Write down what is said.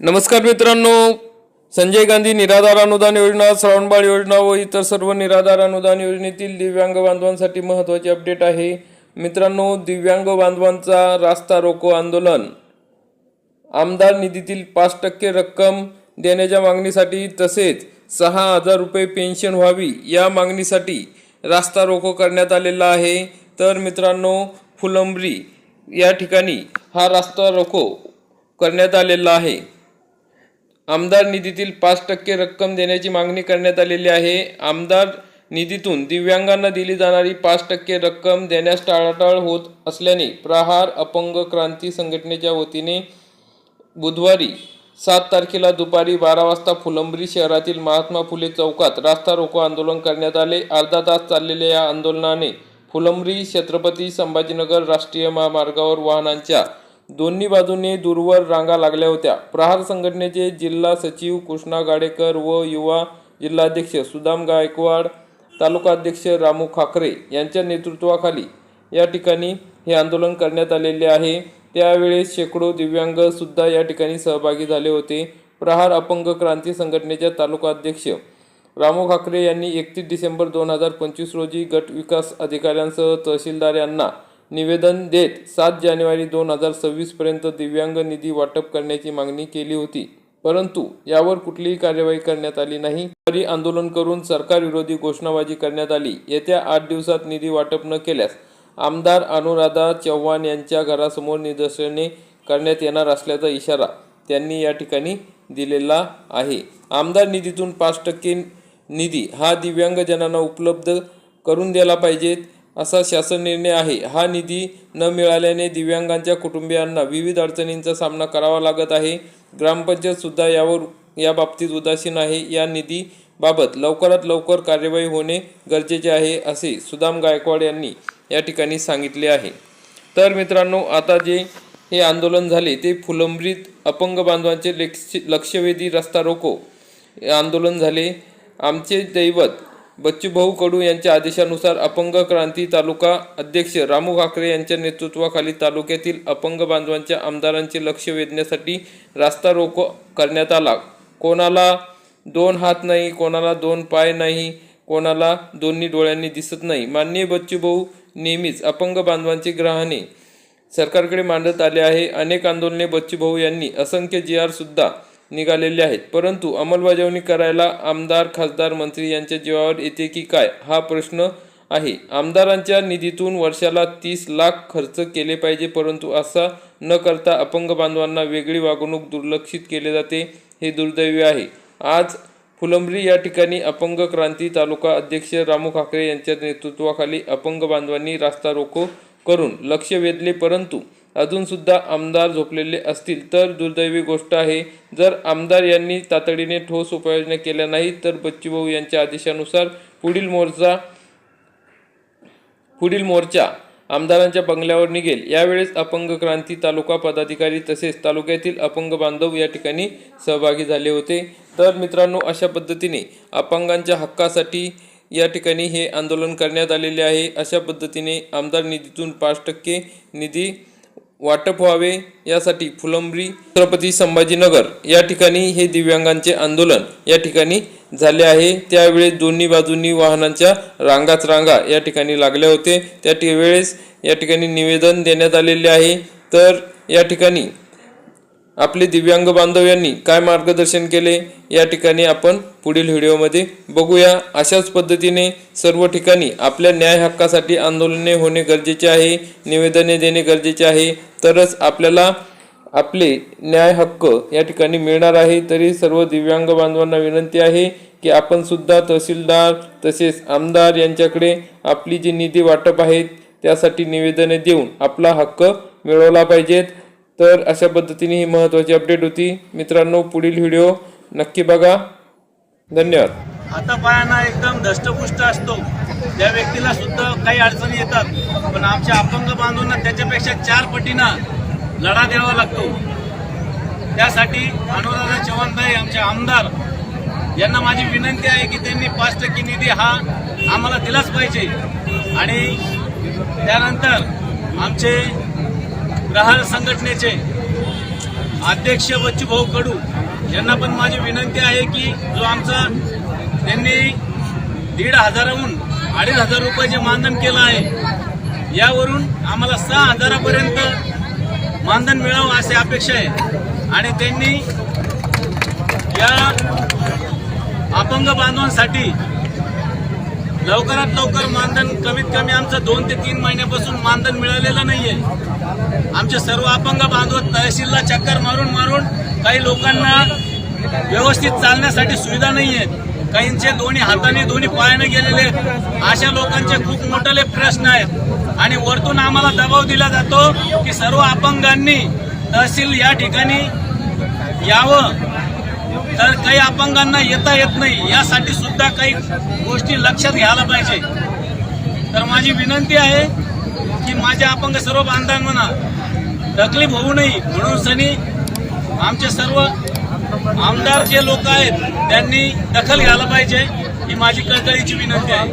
नमस्कार मित्रांनो, संजय गांधी निराधार अनुदान योजना, श्रावणबाळ योजना व इतर सर्व निराधार अनुदान योजनेतील दिव्यांग बांधवांसाठी महत्त्वाचे अपडेट आहे। मित्रांनो, दिव्यांग बांधवांचा रास्ता रोको आंदोलन आमदार निधीतील 5% रक्कम देण्याच्या मागणीसाठी तसेच 6,000 रुपये पेन्शन व्हावी या मागणीसाठी रास्ता रोको करण्यात आलेला आहे। तर मित्रांनो, फुलंब्री या ठिकाणी हा रास्ता रोको करण्यात आलेला आहे। आमदार निधीतील 5% रक्कम देण्याची मागणी करण्यात आलेली आहे। आमदार निधीतून दिव्यांगांना दिली जाणारी 5% रक्कम देण्यास टाळाटाळ होत असल्याने प्रहार अपंग क्रांती संघटनेच्या वतीने बुधवारी 7 तारखेला दुपारी 12 वाजता फुलंब्री शहरातील महात्मा फुले चौकात रास्ता रोको आंदोलन करण्यात आले। अर्धा तास चाललेल्या या आंदोलनाने फुलंब्री छत्रपती संभाजीनगर राष्ट्रीय महामार्गावर वाहनांच्या दोन्ही बाजूने दूरवर रांगा लागल्या होत्या। प्रहार संघटनेचे जिल्हा सचिव कृष्णा गाडेकर व युवा जिल्हाध्यक्ष सुदाम गायकवाड, तालुका अध्यक्ष रामू खाकरे यांच्या नेतृत्वाखाली या ठिकाणी हे आंदोलन करण्यात आलेले आहे। त्यावेळेस शेकडो दिव्यांग सुद्धा या ठिकाणी सहभागी झाले होते। प्रहार अपंग क्रांती संघटनेच्या तालुका अध्यक्ष रामू खाकरे यांनी 31 डिसेंबर 2025 रोजी गट विकास अधिकाऱ्यांसह तहसीलदार यांना निवेदन देत 7 जानेवारी 2026 पर्यंत दिव्यांग निधी वाटप करण्याची मागणी केली होती, परंतु यावर कुठलीही कार्यवाही करण्यात आली नाही। तरी आंदोलन करून सरकार विरोधी घोषणाबाजी करण्यात आली। येत्या 8 दिवसात निधी वाटप न केल्यास आमदार अनुराधा चव्हाण यांच्या घरासमोर निदर्शने करण्यात येणार असल्याचा इशारा त्यांनी या ठिकाणी दिलेला आहे। आमदार निधीतून 5% निधी हा दिव्यांगजनांना उपलब्ध करून द्यायला पाहिजेत असा शासन निर्णय आहे। हा निधी न मिळाल्याने दिव्यांगांच्या कुटुंबियांना विविध अडचणींचा सामना करावा लागत आहे। ग्रामपंचायत सुद्धा या बाबतीत उदासीन आहे। या निधीबाबत लवकरात लवकर कार्यवाही होणे गरजेचे आहे असे सुदाम गायकवाड यांनी या ठिकाणी सांगितले आहे। तर मित्रांनो, आता जे हे आंदोलन झाले ते फुलंब्रीत अपंग बांधवांचे लक्षवेधी रस्ता रोको आंदोलन झाले। आमचे दैवत बच्चूभाऊ कडू यांच्या आदेशानुसार अपंग क्रांती तालुका अध्यक्ष रामू खाकरे यांच्या नेतृत्वाखाली तालुक्यातील अपंग बांधवांच्या आमदारांचे लक्ष वेधण्यासाठी रास्ता रोको करण्यात आला। कोणाला 2 हात नाही, कोणाला 2 पाय नाही, कोणाला दोन्ही डोळ्यांनी दिसत नाही। माननीय बच्चूभाऊ नेहमीच अपंग बांधवांचे ग्रहाने सरकारकडे मांडत आले आहे। अनेक आंदोलने बच्चूभाऊ यांनी असंख्य GR सुद्धा निघालेले आहेत, परंतु अंमलबजावणी करायला आमदार, खासदार, मंत्री यांच्या जीवावर येते की काय हा प्रश्न आहे। आमदारांच्या निधीतून वर्षाला 30 लाख खर्च केले पाहिजे, परंतु असा न करता अपंग बांधवांना वेगळी वागणूक दुर्लक्षित केले जाते, हे दुर्दैवी आहे। आज फुलंब्री या ठिकाणी अपंग क्रांती तालुका अध्यक्ष रामू खाकरे यांच्या नेतृत्वाखाली अपंग बांधवांनी रास्ता रोको करून लक्ष वेधले, परंतु अजून सुद्धा आमदार झोपलेले असतील तर दुर्दैवी गोष्ट आहे। जर आमदार यांनी तातडीने ठोस उपाययोजना केल्या नाही तर बच्चूभाऊ यांच्या आदेशानुसार पुढील मोर्चा आमदारांच्या बंगल्यावर निघेल। यावेळेस अपंग क्रांती तालुका पदाधिकारी तसेच तालुक्यातील अपंग बांधव या ठिकाणी सहभागी झाले होते। तर मित्रांनो, अशा पद्धतीने अपंगांच्या हक्कासाठी या ठिकाणी हे आंदोलन करण्यात आलेले आहे। अशा पद्धतीने आमदार निधीतून 5% निधी वाटप व्हावे यासाठी फुलंब्री छत्रपती संभाजीनगर या ठिकाणी हे दिव्यांगांचे आंदोलन या ठिकाणी झाले आहे। त्यावेळेस दोन्ही बाजूंनी वाहनांच्या रांगा या ठिकाणी लागल्या होते। त्यावेळेस या ठिकाणी निवेदन देण्यात आलेले आहे। तर या ठिकाणी आपले दिव्यांग बांधव यांनी काय मार्गदर्शन केले या ठिकाणी आपण पुढील व्हिडिओमध्ये बघूया। अशाच पद्धतीने सर्व ठिकाणी आपल्या न्याय हक्कासाठी आंदोलने होणे गरजेचे आहे, निवेदने देणे गरजेचे आहे, तरच आपल्याला आपले न्याय हक्क या ठिकाणी मिळणार आहे। तरी सर्व दिव्यांग बांधवांना विनंती आहे की आपण सुद्धा तहसीलदार तसेच आमदार यांच्याकडे आपली जी निधी वाटप आहेत त्यासाठी निवेदने देऊन आपला हक्क मिळवला पाहिजेत। तर अशा पद्धतीने ही महत्त्वाची अपडेट होती। मित्रांनो, पुढील व्हिडिओ नक्की बघा। धन्यवाद। हातापायांना एकदम धष्टपुष्ट असतो त्या व्यक्तीला सुद्धा काही अडचणी येतात, पण आमच्या अपंग बांधवांना त्याच्यापेक्षा 4 पटीनं लढा द्यावा लागतो। त्यासाठी अनुराधा चव्हाणताई आमचे आमदार यांना माझी विनंती आहे की त्यांनी 5% निधी हा आम्हाला दिलाच पाहिजे। आणि त्यानंतर आमचे प्रहार संघटनेचे अध्यक्ष बच्चूभाऊ कडू यांना पण माझी विनंती आहे की जो आमचा त्यांनी 1,500हून 2,500 रुपयाचे मानधन केलं आहे, यावरून आम्हाला 6,000पर्यंत मानधन मिळावं अशी अपेक्षा आहे। आणि त्यांनी या अपंग बांधवांसाठी लवकरात लवकर मानधन, कमीत कमी आमचं 2 ते 3 महिन्यापासून मानधन मिळालेलं नाहीये। आमचे सर्व अपंग बांधव तहसीलला चक्कर मारून मारून काही लोकांना व्यवस्थित चालण्यासाठी सुविधा नाहीये, काहींचे दोन्ही हाताने दोन्ही पायाने गेलेले आहेत। अशा लोकांचे खूप मोठे प्रश्न आहेत आणि वरतून आम्हाला दबाव दिला जातो की सर्व अपंगांनी तहसील या ठिकाणी यावं, तर काही अपंगांना येता येत नाही, यासाठी सुद्धा काही गोष्टी लक्षात घ्यायला पाहिजे। तर माझी विनंती आहे की माझ्या अपंग सर्व बांधवांना तकलीफ होऊ नये म्हणून सनी आमचे सर्व आमदार जे लोक आहेत त्यांनी दखल घ्यायला पाहिजे, ही माझी कळकळीची विनंती आहे।